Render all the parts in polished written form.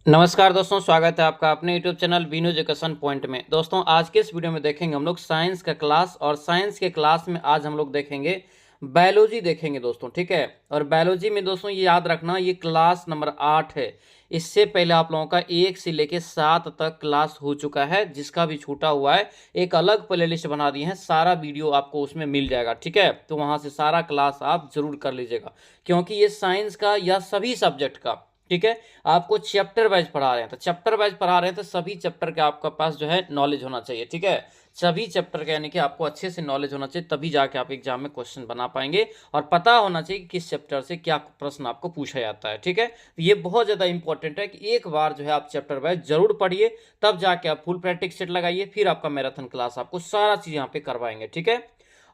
नमस्कार दोस्तों, स्वागत है आपका अपने YouTube channel Binu education point में। दोस्तों, आज के इस वीडियो में देखेंगे हम लोग साइंस का क्लास, और साइंस के क्लास में आज हम लोग देखेंगे बायोलॉजी देखेंगे दोस्तों, ठीक है। और बायोलॉजी में दोस्तों ये याद रखना, ये क्लास नंबर 8 है। इससे पहले आप लोगों का 1 से लेकर 7 तक क्लास हो चुका है। जिसका भी छूटा हुआ है एक अलग प्लेलिस्ट बना दी है, सारा वीडियो आपको उसमें मिल जाएगा, ठीक है। तो वहाँ से सारा क्लास आप जरूर कर लीजिएगा, क्योंकि ये साइंस का या सभी सब्जेक्ट का, ठीक है, आपको चैप्टर वाइज पढ़ा रहे हैं। तो चैप्टर वाइज पढ़ा रहे हैं तो सभी चैप्टर का आपका पास जो है नॉलेज होना चाहिए, ठीक है। सभी चैप्टर का यानी कि आपको अच्छे से नॉलेज होना चाहिए, तभी जाके आप एग्जाम में क्वेश्चन बना पाएंगे। और पता होना चाहिए कि किस चैप्टर से क्या प्रश्न आपको पूछा जाता है, ठीक है। तो ये बहुत ज़्यादा इंपॉर्टेंट है कि एक बार जो है आप चैप्टर वाइज जरूर पढ़िए, तब जाके आप फुल प्रैक्टिस सेट लगाइए, फिर आपका मैराथन क्लास आपको सारा चीज़ यहाँ पे करवाएंगे, ठीक है।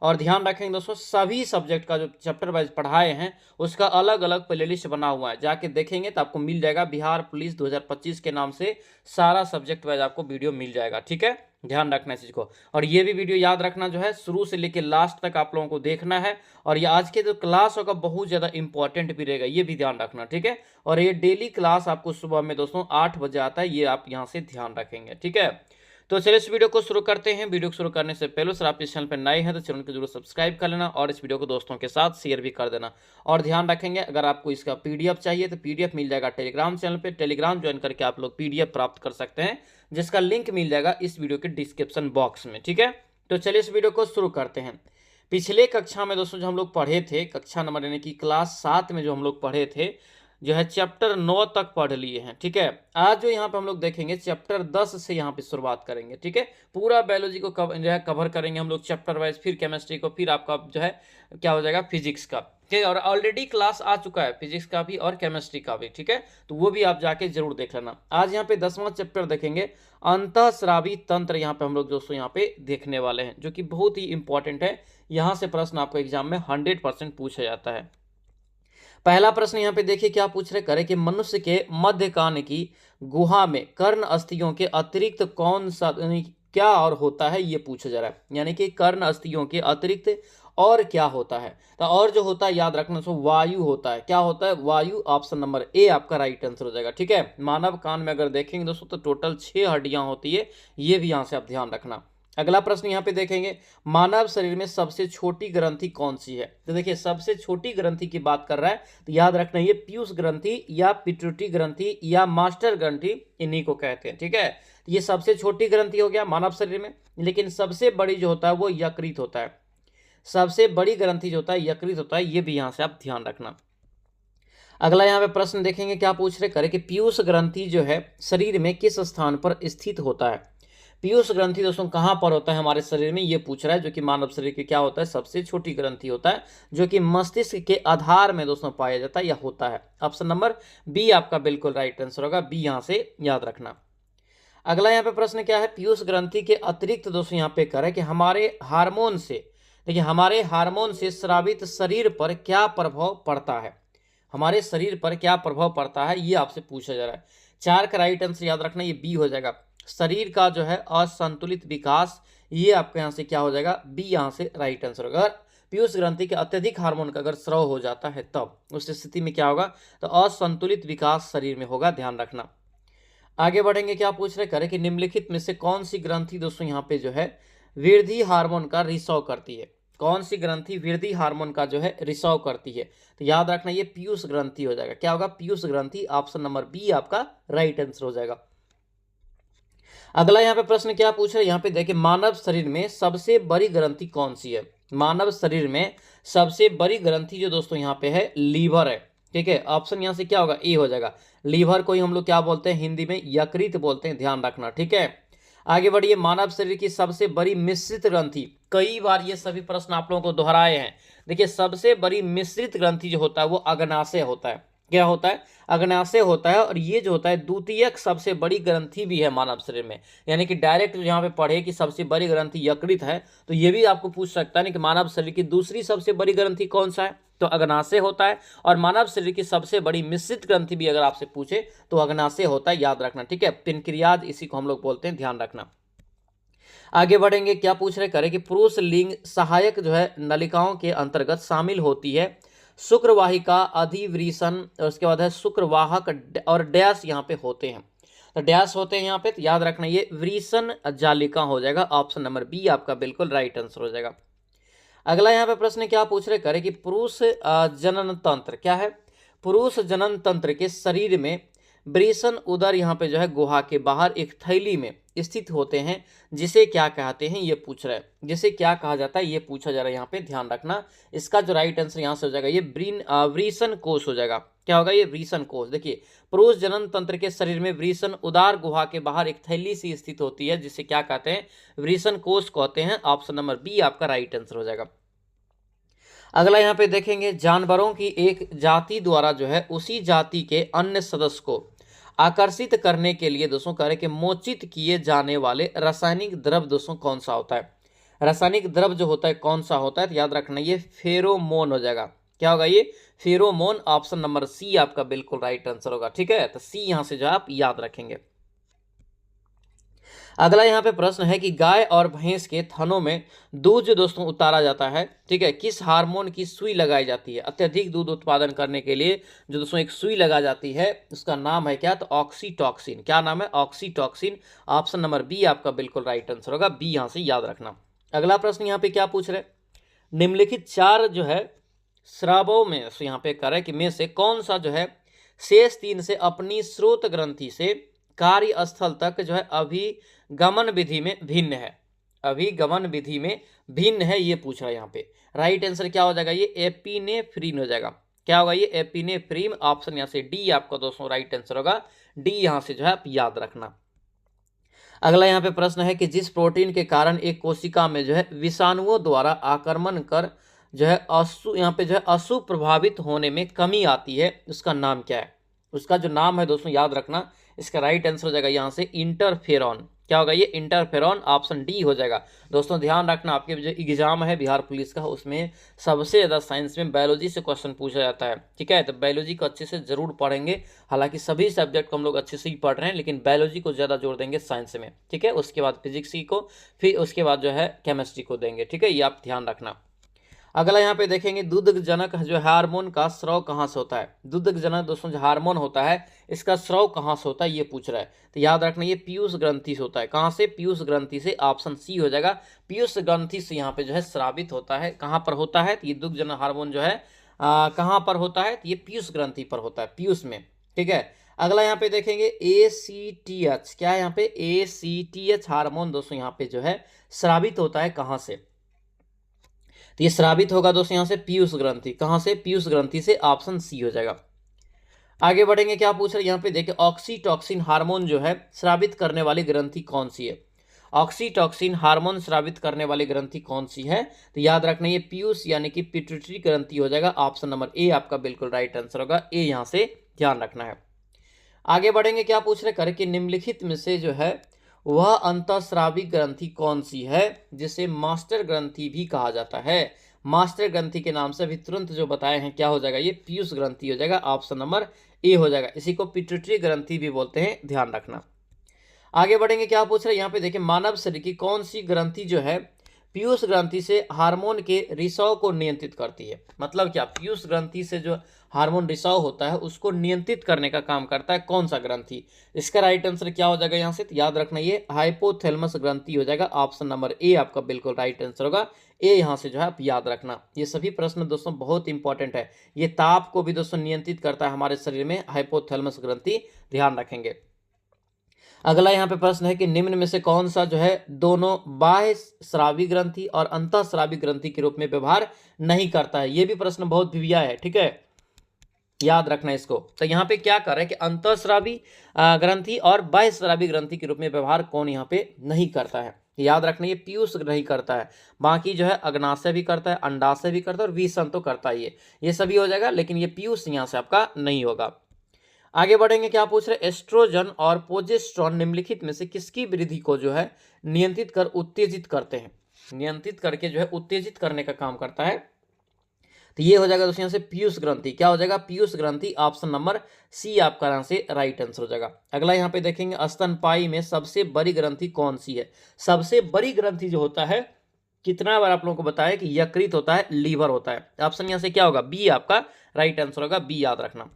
और ध्यान रखेंगे दोस्तों, सभी सब्जेक्ट का जो चैप्टर वाइज पढ़ाए हैं उसका अलग अलग प्लेलिस्ट बना हुआ है, जाके देखेंगे तो आपको मिल जाएगा। बिहार पुलिस 2025 के नाम से सारा सब्जेक्ट वाइज आपको वीडियो मिल जाएगा, ठीक है। ध्यान रखना इस चीज़ को, और ये भी वीडियो याद रखना जो है शुरू से लेकर लास्ट तक आप लोगों को देखना है। और ये आज के जो क्लास होगा बहुत ज़्यादा इंपॉर्टेंट भी रहेगा, ये भी ध्यान रखना, ठीक है। और ये डेली क्लास आपको सुबह में दोस्तों 8 बजे आता है, ये आप यहाँ से ध्यान रखेंगे, ठीक है। तो चलिए इस वीडियो को शुरू करते हैं। वीडियो को शुरू करने से पहले सर आप इस चैनल पर नए हैं तो चैनल को जरूर सब्सक्राइब कर लेना, और इस वीडियो को दोस्तों के साथ शेयर भी कर देना। और ध्यान रखेंगे, अगर आपको इसका पीडीएफ चाहिए तो पीडीएफ मिल जाएगा टेलीग्राम चैनल पे। टेलीग्राम ज्वाइन करके आप लोग पीडीएफ प्राप्त कर सकते हैं, जिसका लिंक मिल जाएगा इस वीडियो के डिस्क्रिप्शन बॉक्स में, ठीक है। तो चलिए इस वीडियो को शुरू करते हैं। पिछले कक्षा में दोस्तों जो हम लोग पढ़े थे, कक्षा नंबर यानी कि क्लास 7 में जो हम लोग पढ़े थे, जो है चैप्टर 9 तक पढ़ लिए हैं, ठीक है। आज जो यहाँ पे हम लोग देखेंगे चैप्टर 10 से यहाँ पे शुरुआत करेंगे, ठीक है। पूरा बायोलॉजी को जो है कवर करेंगे हम लोग चैप्टर वाइज, फिर केमिस्ट्री को, फिर आपका जो है क्या हो जाएगा फिजिक्स का, ठीक है। और ऑलरेडी क्लास आ चुका है फिजिक्स का भी और केमिस्ट्री का भी, ठीक है। तो वो भी आप जाके जरूर देख लेना। आज यहाँ पे 10वां चैप्टर देखेंगे, अंतःस्रावी तंत्र। यहाँ पे हम लोग दोस्तों यहाँ पे देखने वाले हैं, जो कि बहुत ही इंपॉर्टेंट है। यहाँ से प्रश्न आपको एग्जाम में 100% पूछा जाता है। पहला प्रश्न यहाँ पे देखिए क्या पूछ रहे, करे कि मनुष्य के मध्य कान की गुहा में कर्ण अस्थियों के अतिरिक्त कौन सा क्या और होता है, ये पूछा जा रहा है। यानी कि कर्ण अस्थियों के अतिरिक्त और क्या होता है। तो और जो होता है याद रखना, सो वायु होता है। क्या होता है? वायु। ऑप्शन नंबर ए आपका राइट आंसर हो जाएगा, ठीक है। मानव कान में अगर देखेंगे दोस्तों तो टोटल 6 हड्डियां होती है, ये भी यहाँ से आप ध्यान रखना। अगला प्रश्न यहाँ पे देखेंगे, मानव शरीर में सबसे छोटी ग्रंथि कौन सी है। तो देखिए सबसे छोटी ग्रंथि की बात कर रहा है, तो याद रखना ये पीयूष ग्रंथि या पिट्यूटरी ग्रंथि या मास्टर ग्रंथि, इन्हीं को कहते हैं, ठीक है। तो ये सबसे छोटी ग्रंथि हो गया मानव शरीर में, लेकिन सबसे बड़ी जो होता है वो यकृत होता है। सबसे बड़ी ग्रंथि जो होता है यकृत होता है, ये भी यहाँ से आप ध्यान रखना। अगला यहाँ पे प्रश्न देखेंगे क्या पूछ रहे, करे कि पीयूष ग्रंथि जो है शरीर में किस स्थान पर स्थित होता है। पीयूष ग्रंथि दोस्तों कहाँ पर होता है हमारे शरीर में, ये पूछ रहा है। जो कि मानव शरीर के क्या होता है, सबसे छोटी ग्रंथि होता है, जो कि मस्तिष्क के आधार में दोस्तों पाया जाता है या होता है। ऑप्शन नंबर बी आपका बिल्कुल राइट आंसर होगा, बी यहाँ से याद रखना। अगला यहाँ पे प्रश्न क्या है, पीयूष ग्रंथि के अतिरिक्त दोस्तों यहाँ पे करें कि हमारे हार्मोन से, देखिए हमारे हार्मोन से स्रावित शरीर पर क्या प्रभाव पड़ता है। हमारे शरीर पर क्या प्रभाव पड़ता है, ये आपसे पूछा जा रहा है। 4 का राइट आंसर याद रखना, ये बी हो जाएगा। शरीर का जो है असंतुलित विकास, ये आपके यहाँ से क्या हो जाएगा, बी यहाँ से राइट आंसर होगा। अगर पीयूष ग्रंथि के अत्यधिक हार्मोन का अगर स्राव हो जाता है तब उस स्थिति में क्या होगा, तो असंतुलित विकास शरीर में होगा, ध्यान रखना। आगे बढ़ेंगे, क्या पूछ रहे, करें कि निम्नलिखित में से कौन सी ग्रंथि दोस्तों यहाँ पे जो है वृद्धि हार्मोन का रिसाव करती है। कौन सी ग्रंथि वृद्धि हार्मोन का जो है रिसाव करती है। तो याद रखना ये पीयूष ग्रंथि हो जाएगा। क्या होगा, पीयूष ग्रंथि। ऑप्शन नंबर बी आपका राइट आंसर हो जाएगा। अगला यहाँ पे प्रश्न क्या पूछ रहे हैं, यहाँ पे देखिए मानव शरीर में सबसे बड़ी ग्रंथि कौन सी है। मानव शरीर में सबसे बड़ी ग्रंथि जो दोस्तों यहाँ पे है लीवर है, ठीक है। ऑप्शन यहाँ से क्या होगा, ए हो जाएगा। लीवर को ही हम लोग क्या बोलते हैं हिंदी में, यकृत बोलते हैं, ध्यान रखना, ठीक है। आगे बढ़िए, मानव शरीर की सबसे बड़ी मिश्रित ग्रंथि। कई बार ये सभी प्रश्न आप लोगों को दोहराए हैं। देखिए सबसे बड़ी मिश्रित ग्रंथि जो होता है वो अग्नाशय होता है। क्या होता है, अग्नाशय होता है। और ये जो होता है द्वितीयक सबसे बड़ी ग्रंथि भी है मानव शरीर में। यानी कि डायरेक्ट यहाँ पे पढ़े कि सबसे बड़ी ग्रंथि यकृत है, तो ये भी आपको पूछ सकता है कि मानव शरीर की दूसरी सबसे बड़ी ग्रंथि कौन सा है, तो अग्नाशय होता है। और मानव शरीर की सबसे बड़ी मिश्रित ग्रंथि भी अगर आपसे पूछे तो अग्नाशय होता है, याद रखना, ठीक है। पिनक्रियाज इसी को हम लोग बोलते हैं, ध्यान रखना। आगे बढ़ेंगे, क्या पूछ रहे, करें कि पुरुष लिंग सहायक जो है नलिकाओं के अंतर्गत शामिल होती है। शुक्रवाहिका, अधिवृषण, और उसके बाद है शुक्रवाहक और डैश यहाँ पे होते हैं। तो डैश होते हैं यहाँ पे, तो याद रखना ये वृषण जालिका हो जाएगा। ऑप्शन नंबर बी आपका बिल्कुल राइट आंसर हो जाएगा। अगला यहाँ पे प्रश्न क्या पूछ रहे करे कि पुरुष जनन तंत्र क्या है। पुरुष जनन तंत्र के शरीर में वृषण उदर यहाँ पे जो है गुहा के बाहर एक थैली में स्थित होते हैं, जिसे क्या कहते हैं ये पूछ रहा है। जिसे क्या कहा जाता है ये पूछा जा रहा है, यहाँ पे ध्यान रखना। इसका जो राइट आंसर यहाँ से हो जाएगा ये वृषण कोश हो जाएगा। क्या होगा ये वृषण कोश। देखिए पुरुष जनन तंत्र के शरीर में वृषण उदार गुहा के बाहर एक थैली सी स्थित होती है, जिसे क्या कहते हैं वृषण कोश कहते हैं। ऑप्शन नंबर बी आपका राइट आंसर हो जाएगा। अगला यहाँ पे देखेंगे जानवरों की एक जाति द्वारा जो है उसी जाति के अन्य सदस्य को आकर्षित करने के लिए दोस्तों कह रहे कि मोचित किए जाने वाले रासायनिक द्रव्य दोस्तों कौन सा होता है। रासायनिक द्रव्य जो होता है कौन सा होता है, तो याद रखना ये फेरोमोन हो जाएगा। क्या होगा ये फेरोमोन। ऑप्शन नंबर सी आपका बिल्कुल राइट आंसर होगा। ठीक है, तो सी यहां से जो आप याद रखेंगे। अगला यहाँ पे प्रश्न है कि गाय और भैंस के थनों में दूध जो दोस्तों उतारा जाता है, ठीक है, किस हार्मोन की सुई लगाई जाती है। अत्यधिक दूध उत्पादन करने के लिए जो दोस्तों एक सुई लगाई जाती है उसका नाम है क्या, तो ऑक्सीटॉक्सिन। क्या नाम है, ऑक्सीटॉक्सिन। ऑप्शन नंबर बी आपका बिल्कुल राइट आंसर होगा। बी यहाँ से याद रखना। अगला प्रश्न यहाँ पे क्या पूछ रहे, निम्नलिखित चार जो है स्रावों में यहाँ पे कर रहे कि में से कौन सा जो है शेष तीन से अपनी स्रोत ग्रंथि से कार्यस्थल तक जो है अभिगमन विधि में भिन्न है। अभिगमन विधि में भिन्न है ये पूछ रहा है यहाँ पे। राइट आंसर क्या हो जाएगा, ये एपिनेफ्रीन हो जाएगा। क्या होगा ये एपिनेफ्रीन। ऑप्शन यहाँ से डी आपका दोस्तों राइट आंसर होगा। डी यहाँ से जो है आप याद रखना। अगला यहाँ पे प्रश्न है कि जिस प्रोटीन के कारण एक कोशिका में जो है विषाणुओं द्वारा आक्रमण कर जो है यहाँ पे जो है अशुभ प्रभावित होने में कमी आती है, उसका नाम क्या है। उसका जो नाम है दोस्तों याद रखना। इसका राइट आंसर हो जाएगा यहाँ से इंटरफेरॉन। क्या होगा ये इंटरफेरॉन। ऑप्शन डी हो जाएगा। दोस्तों ध्यान रखना आपके जो एग्जाम है बिहार पुलिस का उसमें सबसे ज़्यादा साइंस में बायोलॉजी से क्वेश्चन पूछा जाता है। ठीक है, तो बायोलॉजी को अच्छे से जरूर पढ़ेंगे। हालांकि सभी सब्जेक्ट को हम लोग अच्छे से ही पढ़ रहे हैं, लेकिन बायोलॉजी को ज़्यादा जोर देंगे साइंस में। ठीक है, उसके बाद फिजिक्स को, फिर उसके बाद जो है केमिस्ट्री को देंगे। ठीक है, ये आप ध्यान रखना। अगला यहाँ पे देखेंगे दुग्ध जनक जो हार्मोन का स्राव कहाँ से होता है। दुग्ध जनक दोस्तों जो हार्मोन होता है इसका स्राव कहाँ से होता है ये पूछ रहा है। तो याद रखना ये पीयूष ग्रंथि से होता है। कहाँ से, पीयूष ग्रंथि से। ऑप्शन सी हो जाएगा। पीयूष ग्रंथि से यहाँ पे जो है स्रावित होता है। कहाँ पर होता है, तो ये दुग्ध जनक हार्मोन जो है कहाँ पर होता है, तो ये पीयूष ग्रंथि पर होता है, पीयूष में। ठीक है, अगला यहाँ पे देखेंगे ACTH। क्या है यहाँ पे, ACTH हार्मोन दोस्तों यहाँ पे जो है स्रावित होता है कहाँ से, तो ये स्रावित होगा दोस्तों यहाँ से पीयूष ग्रंथि। कहाँ से, पीयूष ग्रंथि से। ऑप्शन सी हो जाएगा। आगे बढ़ेंगे, क्या पूछ रहे हैं यहाँ पे देखिए ऑक्सीटॉक्सिन हार्मोन जो है स्रावित करने वाली ग्रंथि कौन सी है। ऑक्सीटॉक्सिन हार्मोन स्रावित करने वाली ग्रंथि कौन सी है, तो याद रखना ये पीयूष यानी कि पिट्यूटरी ग्रंथि हो जाएगा। ऑप्शन नंबर ए आपका बिल्कुल राइट आंसर होगा। ए यहाँ से ध्यान रखना है। आगे बढ़ेंगे, क्या पूछ रहे कर कि निम्नलिखित में से जो है वह अंतःस्रावी ग्रंथि कौन सी है जिसे मास्टर ग्रंथि भी कहा जाता है। मास्टर ग्रंथि के नाम से अभी तुरंत जो बताए हैं क्या हो जाएगा, ये पीयूष ग्रंथि हो जाएगा। ऑप्शन नंबर ए हो जाएगा। इसी को पिट्यूटरी ग्रंथि भी बोलते हैं, ध्यान रखना। आगे बढ़ेंगे, क्या पूछ रहे हैं यहाँ पे देखिए मानव शरीर की कौन सी ग्रंथि जो है पीयूष ग्रंथि से हार्मोन के रिसाव को नियंत्रित करती है। मतलब क्या, पीयूष ग्रंथि से जो हार्मोन रिसाव होता है उसको नियंत्रित करने का काम करता है कौन सा ग्रंथि। इसका राइट आंसर क्या हो जाएगा यहाँ से, तो याद रखना ये हाइपोथैलेमस ग्रंथि हो जाएगा। ऑप्शन नंबर ए आपका बिल्कुल राइट आंसर होगा। ए यहाँ से जो है आप याद रखना। ये सभी प्रश्न दोस्तों बहुत इंपॉर्टेंट है। ये ताप को भी दोस्तों नियंत्रित करता है हमारे शरीर में, हाइपोथैलेमस ग्रंथि, ध्यान रखेंगे। अगला यहाँ पे प्रश्न है कि निम्न में से कौन सा जो है दोनों बाह्य स्रावी ग्रंथि और अंतःस्रावी ग्रंथि के रूप में व्यवहार नहीं करता है। ये भी प्रश्न बहुत भिविया है। ठीक है, याद रखना इसको। तो यहाँ पे क्या कर रहे हैं कि अंतःस्रावी ग्रंथि और बाह्य स्रावी ग्रंथि के रूप में व्यवहार कौन यहाँ पे नहीं करता है, याद रखना ये पीयूष नहीं करता है। बाकी जो है अग्नाशय भी करता है, अंडाशय भी करता है और विषम तो करता ही है। ये सभी हो जाएगा, लेकिन ये पीयूष यहाँ से आपका नहीं होगा। आगे बढ़ेंगे, क्या पूछ रहे, एस्ट्रोजन और प्रोजेस्टेरोन निम्नलिखित में से किसकी वृद्धि को जो है नियंत्रित कर उत्तेजित करते हैं। नियंत्रित करके जो है उत्तेजित करने का काम करता है, तो ये हो जाएगा दोस्तों यहाँ से पीयूष ग्रंथि। क्या हो जाएगा, पीयूष ग्रंथि। ऑप्शन नंबर सी आपका यहाँ से राइट आंसर हो जाएगा। अगला यहाँ पे देखेंगे स्तनपायी में सबसे बड़ी ग्रंथि कौन सी है। सबसे बड़ी ग्रंथि जो होता है कितना बार आप लोगों को बताया कि यकृत होता है, लीवर होता है। ऑप्शन यहाँ से क्या होगा, बी आपका राइट आंसर होगा, बी याद रखना।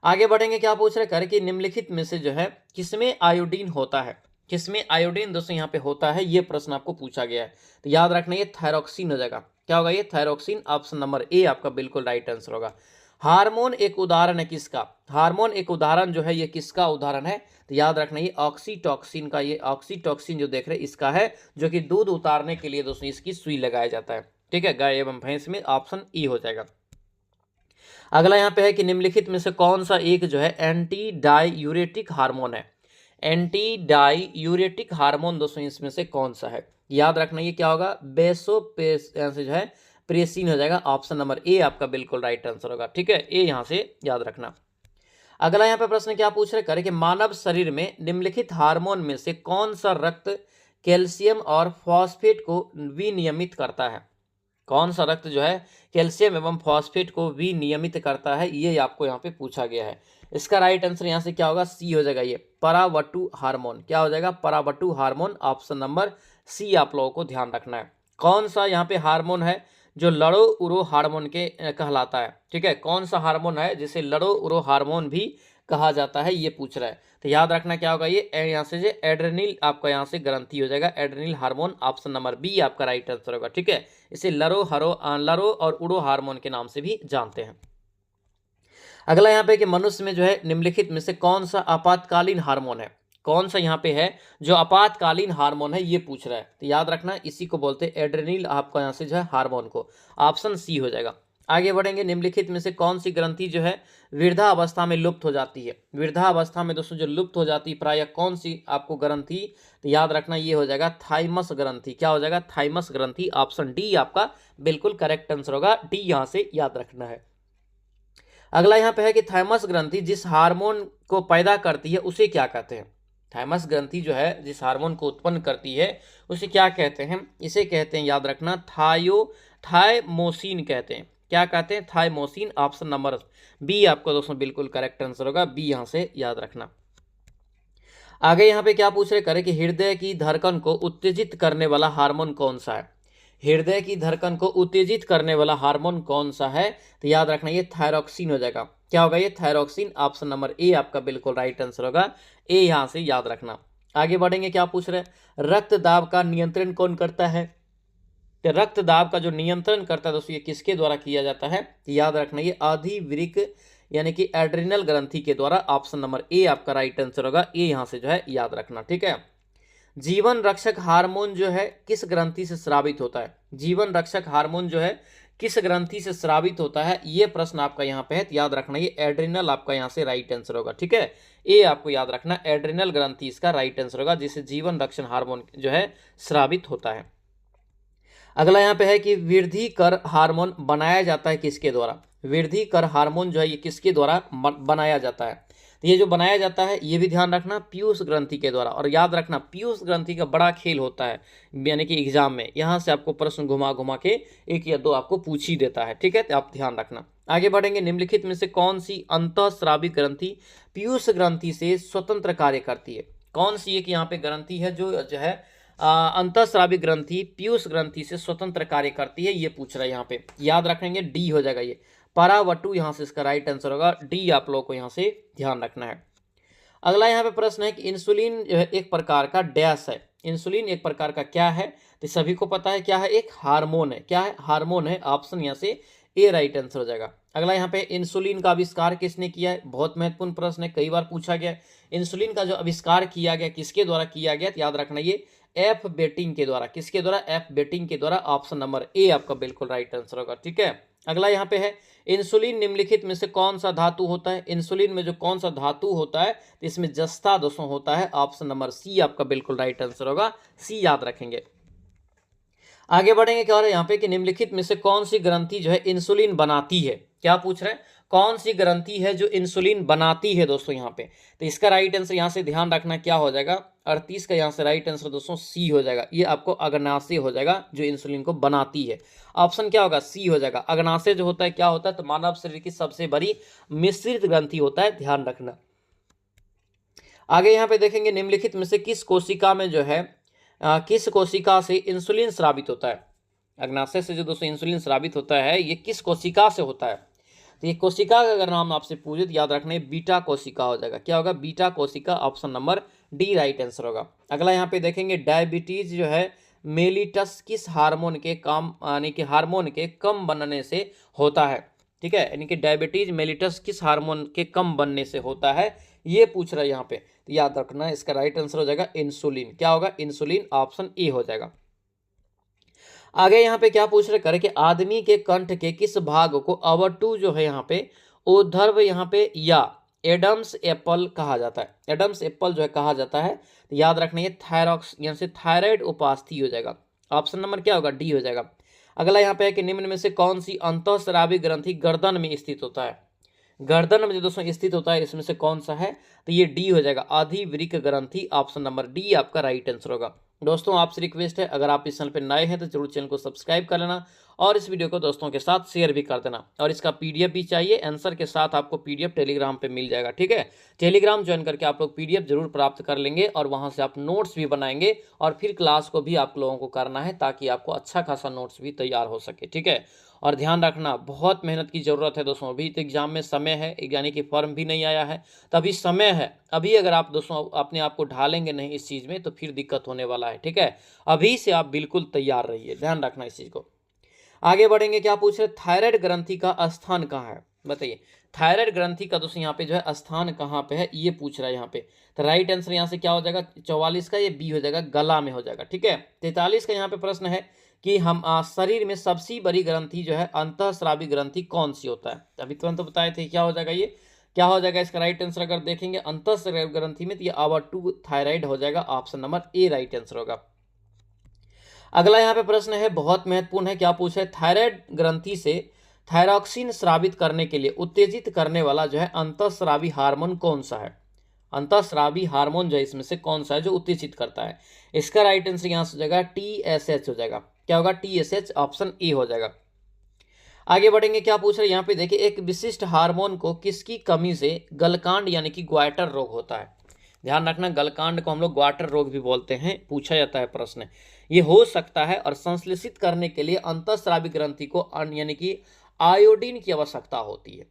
आगे बढ़ेंगे, क्या पूछ रहे कर कि निम्नलिखित में से जो है किसमें आयोडीन होता है, किसमें आयोडीन दोस्तों यहाँ पे होता है, ये प्रश्न आपको पूछा गया है। तो याद रखना ये थायरोक्सिन हो जाएगा। क्या होगा ये, थायरोक्सिन। ऑप्शन नंबर ए आपका बिल्कुल राइट आंसर होगा। हार्मोन एक उदाहरण है किसका, हार्मोन एक उदाहरण जो है ये किसका उदाहरण है, तो याद रखना ये ऑक्सीटॉक्सिन का, ये ऑक्सीटॉक्सिन जो देख रहे हैं इसका है, जो कि दूध उतारने के लिए दोस्तों इसकी सुई लगाया जाता है। ठीक है, गाय एवं भैंस में। ऑप्शन ई हो जाएगा। अगला यहाँ पे है कि निम्नलिखित में से कौन सा एक जो है एंटी डाईयूरेटिक हार्मोन है, एंटी डाईयूरेटिक हार्मोन दोस्तों इसमें से कौन सा है। याद रखना ये क्या होगा, से जो है प्रेसिन हो जाएगा। ऑप्शन नंबर ए आपका बिल्कुल राइट आंसर होगा। ठीक है, ए यहाँ से याद रखना। अगला यहाँ पे प्रश्न क्या पूछ रहे करे कि मानव शरीर में निम्नलिखित हार्मोन में से कौन सा रक्त कैल्शियम और फॉस्फेट को विनियमित करता है, कौन सा रक्त जो है कैल्शियम एवं फॉस्फेट को विनियमित करता है, ये आपको यहाँ पे पूछा गया है। इसका राइट आंसर यहाँ से क्या होगा, सी हो जाएगा, ये परावटु हार्मोन। क्या हो जाएगा, परावटु हार्मोन। ऑप्शन नंबर सी आप लोगों को ध्यान रखना है। कौन सा यहाँ पे हार्मोन है जो लड़ो उरो हार्मोन के कहलाता है। ठीक है, कौन सा हार्मोन है जिसे लड़ो उरो हार्मोन भी कहा जाता है, ये पूछ रहा है। तो याद रखना क्या होगा, ये यहाँ से जो एड्रेनिल आपका यहाँ से ग्रंथि हो जाएगा, adrenaline hormone. Option number B आपका राइट आंसर होगा। ठीक है, इसे लरो और उड़ो हार्मोन के नाम से भी जानते हैं। अगला यहाँ पे कि मनुष्य में जो है निम्नलिखित में से कौन सा आपातकालीन हार्मोन है, कौन सा यहाँ पे है जो आपातकालीन हार्मोन है, ये पूछ रहा है। तो याद रखना इसी को बोलते हैं एड्रेनिल आपका यहाँ से जो है हार्मोन को। ऑप्शन सी हो जाएगा। आगे बढ़ेंगे, निम्नलिखित में से कौन सी ग्रंथि जो है वृद्धावस्था में लुप्त हो जाती है, वृद्धावस्था में दोस्तों जो लुप्त हो जाती है प्राय कौन सी आपको ग्रंथि, तो याद रखना ये हो जाएगा थाइमस ग्रंथि। क्या हो जाएगा, थाइमस ग्रंथि। ऑप्शन डी आपका बिल्कुल करेक्ट आंसर होगा, डी यहाँ से याद रखना है। अगला यहाँ पे है कि थाइमस ग्रंथि जिस हार्मोन को पैदा करती है उसे क्या कहते हैं, थाइमस ग्रंथि जो है जिस हार्मोन को उत्पन्न करती है उसे क्या कहते हैं, इसे कहते हैं याद रखना थाइमोसिन कहते हैं। क्या कहते हैं, थाइमोसिन। ऑप्शन नंबर बी आपको दोस्तों बिल्कुल करेक्ट आंसर होगा, बी यहाँ से याद रखना। आगे यहाँ पे क्या पूछ रहे करे कि हृदय की धड़कन को उत्तेजित करने वाला हार्मोन कौन सा है, हृदय की धड़कन को उत्तेजित करने वाला हार्मोन कौन सा है, तो याद रखना ये थायरोक्सिन हो जाएगा। क्या होगा ये, थायरोक्सिन। ऑप्शन नंबर ए आपका बिल्कुल राइट आंसर होगा, ए यहाँ से याद रखना। आगे बढ़ेंगे, क्या पूछ रहे हैं रक्त दाब का नियंत्रण कौन करता है, तो रक्त दाब का जो नियंत्रण करता है दोस्तों ये किसके द्वारा किया जाता है, तो याद रखना ये अधिवृक्क यानी कि एड्रिनल ग्रंथि के द्वारा। ऑप्शन नंबर ए आपका राइट आंसर होगा, ए यहाँ से जो है याद रखना। ठीक है, जीवन रक्षक हार्मोन जो है किस ग्रंथि से स्रावित होता है, जीवन रक्षक हार्मोन जो है किस ग्रंथि से स्रावित होता है, ये प्रश्न आपका यहाँ पे है। तो याद रखना ये एड्रिनल आपका यहाँ से राइट आंसर होगा। ठीक है, ए आपको याद रखना, एड्रिनल ग्रंथि इसका राइट आंसर होगा जिससे जीवन रक्षण हार्मोन जो है स्रावित होता है। अगला यहाँ पे है कि वृद्धि कर हार्मोन बनाया जाता है किसके द्वारा, वृद्धि कर हार्मोन जो है ये किसके द्वारा बनाया जाता है, तो ये जो बनाया जाता है ये भी ध्यान रखना पीयूष ग्रंथि के द्वारा। और याद रखना पीयूष ग्रंथि का बड़ा खेल होता है, यानी कि एग्जाम में यहाँ से आपको प्रश्न घुमा घुमा के एक या दो आपको पूछ ही देता है। ठीक है, तो आप ध्यान रखना। आगे बढ़ेंगे, निम्नलिखित में से कौन सी अंतःस्रावी ग्रंथि पीयूष ग्रंथि से स्वतंत्र कार्य करती है, कौन सी एक यहाँ पे ग्रंथि है जो है अंतःस्रावी ग्रंथि पीयूष ग्रंथि से स्वतंत्र कार्य करती है, ये पूछ रहा है यहाँ पे। याद रखेंगे डी हो जाएगा ये परावटु, यहाँ से इसका राइट आंसर होगा, डी आप लोगों को यहाँ से ध्यान रखना है। अगला यहाँ पे प्रश्न है कि इंसुलिन जो है एक प्रकार का डैश है, इंसुलिन एक प्रकार का क्या है, तो सभी को पता है क्या है, एक हार्मोन है। क्या है, हार्मोन है। ऑप्शन यहाँ से ए राइट आंसर हो जाएगा। अगला यहाँ पे इंसुलिन का आविष्कार किसने किया है, बहुत महत्वपूर्ण प्रश्न है, कई बार पूछा गया। इंसुलिन का जो आविष्कार किया गया किसके द्वारा किया गया, तो याद रखना ये एफ बेटिंग के द्वारा। किसके द्वारा, एफ बेटिंग के द्वारा। ऑप्शन नंबर ए आपका बिल्कुल राइट आंसर होगा। ठीक है, अगला यहाँ पे है इंसुलिन निम्नलिखित में से कौन सा धातु होता है, इंसुलिन में जो कौन सा धातु होता है तो इसमें जस्ता दोस्तों होता है। ऑप्शन नंबर सी आपका बिल्कुल राइट आंसर होगा, सी याद रखेंगे। आगे बढ़ेंगे, क्या हो रहा है यहाँ पे कि निम्नलिखित में से कौन सी ग्रंथि जो है इंसुलिन बनाती है, क्या पूछ रहे हैं, कौन सी ग्रंथि है जो इंसुलिन बनाती है दोस्तों यहाँ पे, तो इसका राइट आंसर यहाँ से ध्यान रखना क्या हो जाएगा, 38 का यहाँ से राइट आंसर दोस्तों सी हो जाएगा। ये आपको अग्नाशय हो जाएगा जो इंसुलिन को बनाती है। ऑप्शन क्या होगा, सी हो जाएगा। अग्नाशय जो होता है क्या होता है, तो मानव शरीर की सबसे बड़ी मिश्रित ग्रंथि होता है, ध्यान रखना। आगे यहाँ पे देखेंगे निम्नलिखित में से किस कोशिका में जो है किस कोशिका से इंसुलिन स्रावित होता है? अग्नाशय से जो दोस्तों इंसुलिन स्रावित होता है ये किस कोशिका से होता है? तो ये कोशिका का अगर नाम आपसे पूछे तो याद रखना बीटा कोशिका हो जाएगा। क्या होगा? बीटा कोशिका, option number D right answer होगा। अगला यहाँ पे देखेंगे डायबिटीज जो है मेलिटस किस हार्मोन के काम यानी कि हार्मोन के कम बनने से होता है? ठीक है, यानी कि डायबिटीज मेलिटस किस हार्मोन के कम बनने से होता है, ये पूछ रहा है यहाँ पे। तो याद रखना इसका राइट आंसर हो जाएगा इंसुलिन। क्या होगा? इंसुलिन, ऑप्शन ए हो जाएगा। आगे यहाँ पे क्या पूछ रहे करे कि आदमी के कंठ के किस भाग को अवटू जो है यहाँ पे ऊर्ध्व यहाँ पे या एडम्स एप्पल कहा जाता है? एडम्स एप्पल जो है कहा जाता है। तो याद रखना ये थायरॉक्स यानी से थायराइड उपास्थि हो जाएगा। ऑप्शन नंबर क्या होगा? डी हो जाएगा। अगला यहाँ पे है कि निम्न में से कौन सी अंतःस्रावी ग्रंथि गर्दन में स्थित होता है? गर्दन में जो दोस्तों स्थित होता है इसमें से कौन सा है? तो ये डी हो जाएगा, अधिवृक्क ग्रंथि। ऑप्शन नंबर डी आपका राइट आंसर होगा। दोस्तों आपसे रिक्वेस्ट है, अगर आप इस चैनल पर नए हैं तो जरूर चैनल को सब्सक्राइब कर लेना और इस वीडियो को दोस्तों के साथ शेयर भी कर देना। और इसका पीडीएफ भी चाहिए, आंसर के साथ आपको पीडीएफ टेलीग्राम पे मिल जाएगा। ठीक है, टेलीग्राम ज्वाइन करके आप लोग पीडीएफ जरूर प्राप्त कर लेंगे और वहां से आप नोट्स भी बनाएंगे और फिर क्लास को भी आप लोगों को करना है ताकि आपको अच्छा खासा नोट्स भी तैयार हो सके। ठीक है, और ध्यान रखना बहुत मेहनत की ज़रूरत है दोस्तों। अभी तो एग्जाम में समय है, यानी कि फॉर्म भी नहीं आया है, तभी समय है। अभी अगर आप दोस्तों अपने आप को ढालेंगे नहीं इस चीज़ में तो फिर दिक्कत होने वाला है। ठीक है, अभी से आप बिल्कुल तैयार रहिए, ध्यान रखना इस चीज़ को। आगे बढ़ेंगे, क्या पूछ रहे? थायराइड ग्रंथि का स्थान कहाँ है? बताइए, थायराइड ग्रंथि का दोस्तों यहाँ पे जो है स्थान कहाँ पे है, ये पूछ रहा है यहाँ पे। तो राइट आंसर यहाँ से क्या हो जाएगा? 44 का ये बी हो जाएगा, गला में हो जाएगा। ठीक है, 43 का यहाँ पे प्रश्न है कि हम शरीर में सबसे बड़ी ग्रंथि जो है अंतःस्रावी ग्रंथि कौन सी होता है? अभी तुरंत बताए थे, क्या हो जाएगा ये? क्या हो जाएगा इसका राइट आंसर? अगर देखेंगे अंतःस्रावी ग्रंथि में तो ये आवर्त थायराइड हो जाएगा। Option number A right answer होगा। अगला यहाँ पे प्रश्न है, बहुत महत्वपूर्ण है। क्या पूछे? थायराइड ग्रंथि से थायरॉक्सिन स्रावित करने के लिए उत्तेजित करने वाला जो है अंतःस्रावी हार्मोन कौन सा है? अंतःस्रावी हार्मोन जो है इसमें से कौन सा है जो उत्तेजित करता है? इसका राइट आंसर यहाँ से हो जाएगा TSH हो जाएगा। क्या होगा? TSH, ऑप्शन ए हो जाएगा। आगे बढ़ेंगे, क्या पूछ रहे हैं यहाँ पे देखिए, एक विशिष्ट हार्मोन को किसकी कमी से गलकांड यानी कि ग्वाइटर रोग होता है? ध्यान रखना, गलकांड को हम लोग ग्वाटर रोग भी बोलते हैं, पूछा जाता है प्रश्न। ये हो सकता है और संश्लेषित करने के लिए अंतःस्रावी ग्रंथि को यानी कि आयोडीन की आवश्यकता होती है।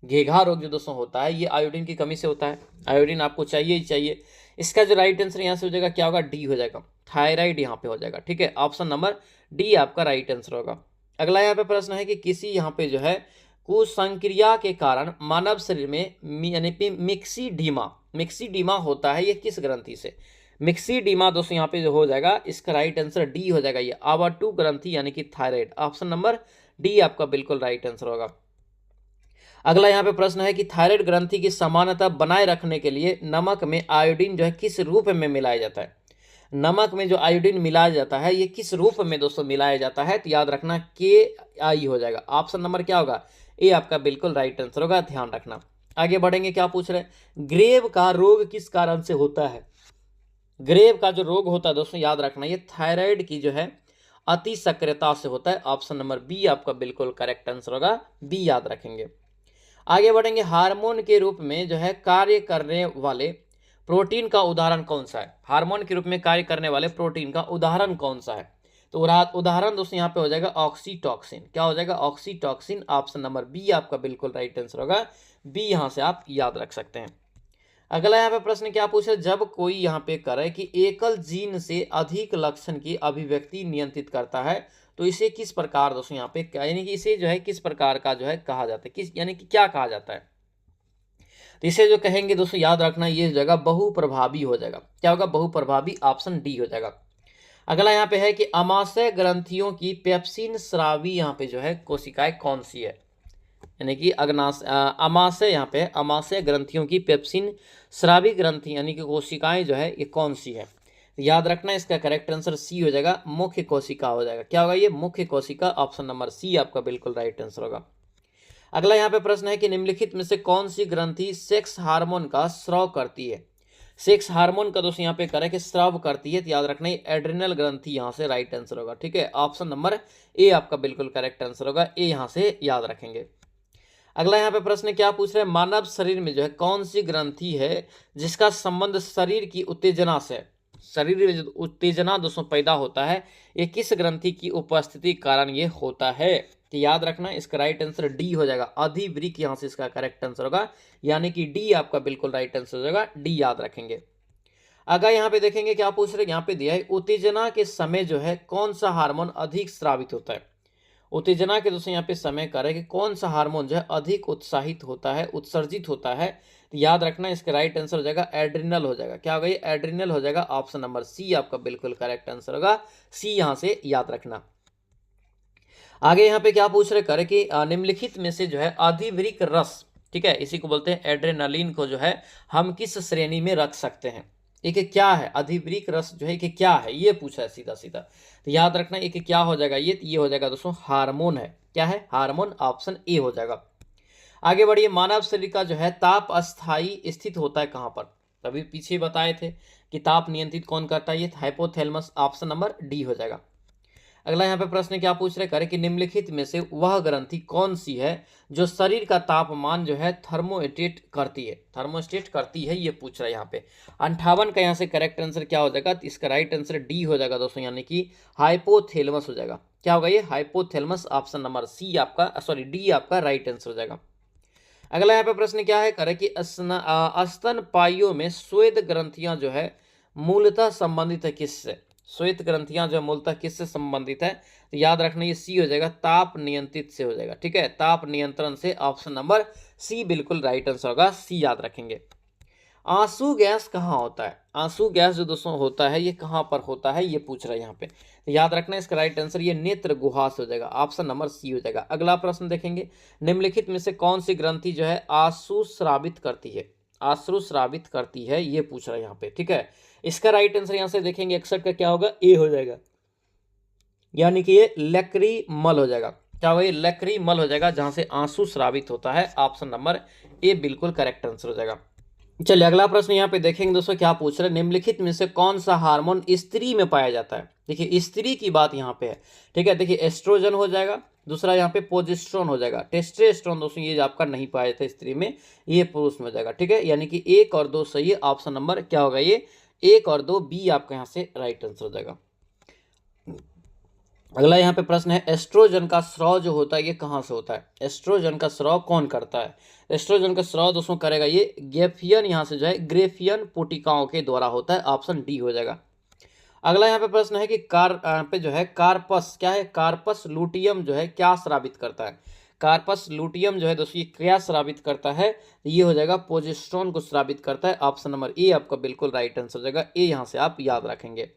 घेघा रोग जो दोस्तों होता है ये आयोडीन की कमी से होता है। आयोडीन आपको चाहिए ही चाहिए। इसका जो राइट आंसर यहाँ से हो जाएगा क्या होगा? डी हो जाएगा, थायराइड यहाँ पे हो जाएगा। ठीक है, ऑप्शन नंबर डी आपका राइट आंसर होगा। अगला यहाँ पे प्रश्न है कि किसी यहाँ पे जो है कुसंक्रिया के कारण मानव शरीर में यानी कि मिक्सीडीमा होता है, ये किस ग्रंथि से? मिक्सीडीमा दोस्तों यहाँ पे जो हो जाएगा इसका राइट आंसर डी हो जाएगा, ये आवर्त ग्रंथि यानी कि थायराइड। ऑप्शन नंबर डी आपका बिल्कुल राइट आंसर होगा। अगला यहाँ पे प्रश्न है कि थायराइड ग्रंथि की समानता बनाए रखने के लिए नमक में आयोडीन जो है किस रूप में मिलाया जाता है? नमक में जो आयोडीन मिलाया जाता है ये किस रूप में दोस्तों मिलाया जाता है? तो याद रखना KI हो जाएगा। ऑप्शन नंबर क्या होगा? ए आपका बिल्कुल राइट आंसर होगा, ध्यान रखना। आगे बढ़ेंगे, क्या पूछ रहे हैं? ग्रेव का रोग किस कारण से होता है? ग्रेव का जो रोग होता है दोस्तों याद रखना ये थायराइड की जो है अति सक्रियता से होता है। ऑप्शन नंबर बी आपका बिल्कुल करेक्ट आंसर होगा, बी याद रखेंगे। आगे बढ़ेंगे, हार्मोन के रूप में जो है कार्य करने वाले प्रोटीन का उदाहरण कौन सा है? हार्मोन के रूप में कार्य करने वाले प्रोटीन का उदाहरण कौन सा है? तो उदाहरण दोस्तों यहाँ पे हो जाएगा ऑक्सीटॉक्सिन। क्या हो जाएगा? ऑक्सीटॉक्सिन। ऑप्शन नंबर बी आपका बिल्कुल राइट आंसर होगा, बी यहाँ से आप याद रख सकते हैं। अगला यहाँ पे प्रश्न क्या पूछे? जब कोई यहाँ पे करे कि एकल जीन से अधिक लक्षण की अभिव्यक्ति नियंत्रित करता है तो इसे किस प्रकार दोस्तों यहाँ पे यानी कि इसे जो है किस प्रकार का जो है कहा जाता है, किस यानी कि क्या कहा जाता है? तो इसे जो कहेंगे दोस्तों याद रखना ये जगह बहुप्रभावी हो जाएगा। क्या होगा? बहुप्रभावी। ऑप्शन डी हो जाएगा। अगला यहाँ पे है कि अमाशय ग्रंथियों की पेप्सिन स्रावी यहाँ पे जो है कोशिकाएं कौन सी है? यानी कि अमाशय यहाँ पे अमाशय ग्रंथियों की पेप्सिन स्रावी ग्रंथि यानी कि कोशिकाएं जो है ये कौन सी है? याद रखना इसका करेक्ट आंसर सी हो जाएगा, मुख्य कोशिका हो जाएगा। क्या होगा? ये मुख्य कोशिका। ऑप्शन नंबर सी आपका बिल्कुल राइट आंसर होगा। अगला यहाँ पे प्रश्न है कि निम्नलिखित में से कौन सी ग्रंथि सेक्स हार्मोन का स्राव करती है? सेक्स हार्मोन का दोस्तों यहाँ पे करें कि स्राव करती है, तो याद रखना एड्रिनल ग्रंथि यहाँ से राइट आंसर होगा। ठीक है, ऑप्शन नंबर ए आपका बिल्कुल करेक्ट आंसर होगा, ए यहाँ से याद रखेंगे। अगला यहाँ पे प्रश्न क्या पूछ रहे हैं? मानव शरीर में जो है कौन सी ग्रंथि है जिसका संबंध शरीर की उत्तेजना से? शरीर में जो उत्तेजना दोस्तों पैदा होता है, ये किस ग्रंथि की उपस्थिति के कारण ये होता है? तो याद रखना इसका राइट आंसर डी हो जाएगा, अधिवृक्क यहाँ से इसका करेक्ट आंसर होगा, यानी कि डी आपका बिल्कुल राइट आंसर हो जाएगा, डी याद रखेंगे। अगर यहाँ पे देखेंगे क्या पूछ रहे हैं, यहाँ पे दिया है उत्तेजना के समय जो है कौन सा हार्मोन अधिक स्रावित होता है। उत्तेजना के दोस्तों यहाँ पे समय करें कि कौन सा हार्मोन जो है अधिक उत्साहित होता है, उत्सर्जित होता है। तो याद रखना इसका राइट आंसर हो जाएगा एड्रिनल हो जाएगा। क्या होगा ये? एड्रिनल हो जाएगा। ऑप्शन नंबर सी आपका बिल्कुल करेक्ट आंसर होगा, सी यहाँ से याद रखना। आगे यहाँ पे क्या पूछ रहे करे कि निम्नलिखित में से जो है अधिवृक्क रस, ठीक है, इसी को बोलते हैं एड्रेनालिन को जो है हम किस श्रेणी में रख सकते हैं? एक क्या है अधिवृक्क रस जो है कि क्या है, ये पूछा है सीधा सीधा। तो याद रखना एक क्या हो जाएगा ये हो जाएगा दोस्तों हार्मोन है। क्या है? हार्मोन। ऑप्शन ए हो जाएगा। आगे बढ़िए, मानव शरीर का जो है ताप अस्थाई स्थित होता है कहाँ पर? अभी पीछे बताए थे कि ताप नियंत्रित कौन करता है, ये हाइपोथैलेमस। ऑप्शन नंबर डी हो जाएगा। अगला यहाँ पे प्रश्न क्या पूछ रहे करे कि निम्नलिखित में से वह ग्रंथि कौन सी है जो शरीर का तापमान जो है थर्मोस्टेट करती है? थर्मोस्टेट करती है, ये पूछ रहा है यहाँ पे। 58 का यहाँ से करेक्ट आंसर क्या हो जाएगा? तो इसका राइट आंसर डी हो जाएगा दोस्तों, यानी कि हाइपोथैलेमस हो जाएगा। क्या होगा ये? हाइपोथैलेमस। ऑप्शन नंबर सी आपका सॉरी डी आपका राइट आंसर हो जाएगा। अगला यहाँ पे प्रश्न क्या है करे कि स्तनपाइयों में श्वेत ग्रंथियां जो है मूलतः संबंधित है किससे? श्वेत ग्रंथियां जो मूलतः किससे संबंधित है? तो याद रखना ये सी हो जाएगा, ताप नियंत्रित से हो जाएगा। ठीक है, ताप नियंत्रण से। ऑप्शन नंबर सी बिल्कुल राइट आंसर होगा, सी याद रखेंगे। आंसू गैस कहाँ होता है? आंसू गैस जो दोस्तों होता है ये कहाँ पर होता है, ये पूछ रहा है यहाँ पे। तो याद रखना इसका राइट आंसर ये नेत्र गुहा से हो जाएगा। ऑप्शन नंबर सी हो जाएगा। अगला प्रश्न देखेंगे, निम्नलिखित में से कौन सी ग्रंथि जो है आंसू स्रावित करती है? आंसू स्रावित करती है, ये पूछ रहा है यहाँ पे। ठीक है, इसका राइट आंसर यहाँ से देखेंगे 61 का क्या होगा? ए हो जाएगा, यानी कि ये लैक्रिमल हो जाएगा। क्या होगा? ये लैक्रिमल हो जाएगा, जहां से आंसू स्रावित होता है। ऑप्शन नंबर ए बिल्कुल करेक्ट आंसर हो जाएगा। चलिए अगला प्रश्न यहाँ पे देखेंगे दोस्तों, क्या पूछ रहे हैं, निम्नलिखित में से कौन सा हार्मोन स्त्री में पाया जाता है? देखिए स्त्री की बात यहाँ पे है। ठीक है, देखिए एस्ट्रोजन हो जाएगा, दूसरा यहाँ पे प्रोजेस्टेरोन हो जाएगा। टेस्टोस्टेरोन दोस्तों ये आपका नहीं पाया जाता स्त्री में, ये पुरुष में हो जाएगा। ठीक है, यानी कि 1 और 2 सही है। ऑप्शन नंबर क्या होगा? ये 1 और 2 बी आपका यहाँ से राइट आंसर हो जाएगा। अगला यहाँ पे प्रश्न है, एस्ट्रोजन का स्राव जो होता है ये कहाँ से होता है? एस्ट्रोजन का स्राव कौन करता है? एस्ट्रोजन का स्राव दोस्तों करेगा ये गेफियन, यहाँ से जो है ग्रेफियन पुटिकाओं के द्वारा होता है। ऑप्शन डी हो जाएगा। अगला यहाँ पे प्रश्न है कि पे जो है कार्पस, क्या है? कार्पस लूटियम जो है क्या स्रावित करता है? कार्पस लूटियम जो है दोस्तों ये क्या स्रावित करता है? ये हो जाएगा प्रोजेस्टेरोन को स्रावित करता है। ऑप्शन नंबर ए आपका बिल्कुल राइट आंसर हो जाएगा, ए यहाँ से आप याद रखेंगे।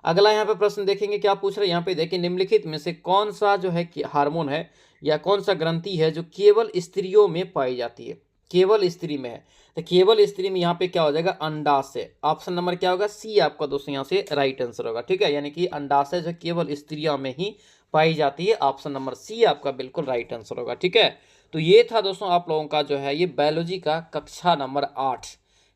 अगला यहाँ पे प्रश्न देखेंगे, क्या पूछ रहे हैं यहाँ पे देखिए, निम्नलिखित में से कौन सा जो है हार्मोन है या कौन सा ग्रंथि है जो केवल स्त्रियों में पाई जाती है? केवल स्त्री में है, तो केवल स्त्री में यहाँ पे क्या हो जाएगा? अंडाशय। ऑप्शन नंबर क्या होगा? सी आपका दोस्तों यहाँ से राइट आंसर होगा। ठीक है, यानी कि अंडाशय जो केवल स्त्रियों में ही पाई जाती है। ऑप्शन नंबर सी आपका बिल्कुल राइट आंसर होगा। ठीक है, तो ये था दोस्तों आप लोगों का जो है ये बायोलॉजी का कक्षा नंबर 8।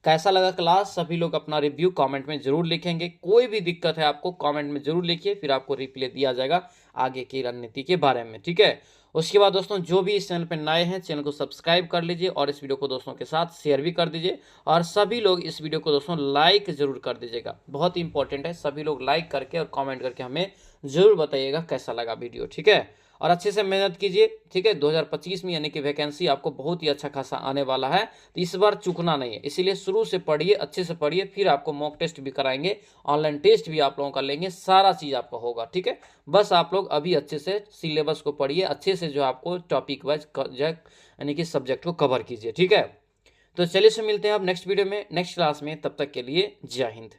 कैसा लगा क्लास? सभी लोग अपना रिव्यू कमेंट में जरूर लिखेंगे। कोई भी दिक्कत है आपको कमेंट में जरूर लिखिए, फिर आपको रिप्लाई दिया जाएगा आगे की रणनीति के बारे में। ठीक है, उसके बाद दोस्तों जो भी इस चैनल पर नए हैं चैनल को सब्सक्राइब कर लीजिए और इस वीडियो को दोस्तों के साथ शेयर भी कर दीजिए, और सभी लोग इस वीडियो को दोस्तों लाइक जरूर कर दीजिएगा। बहुत इंपॉर्टेंट है, सभी लोग लाइक करके और कमेंट करके हमें जरूर बताइएगा कैसा लगा वीडियो। ठीक है, और अच्छे से मेहनत कीजिए। ठीक है, 2025 में यानी कि वैकेंसी आपको बहुत ही अच्छा खासा आने वाला है, तो इस बार चूकना नहीं है। इसीलिए शुरू से पढ़िए, अच्छे से पढ़िए, फिर आपको मॉक टेस्ट भी कराएंगे, ऑनलाइन टेस्ट भी आप लोगों का लेंगे, सारा चीज़ आपका होगा। ठीक है, बस आप लोग अभी अच्छे से सिलेबस को पढ़िए, अच्छे से जो आपको टॉपिक वाइज यानी कि सब्जेक्ट को कवर कीजिए। ठीक है, तो चलिए से मिलते हैं आप नेक्स्ट वीडियो में, नेक्स्ट क्लास में। तब तक के लिए जय हिंद।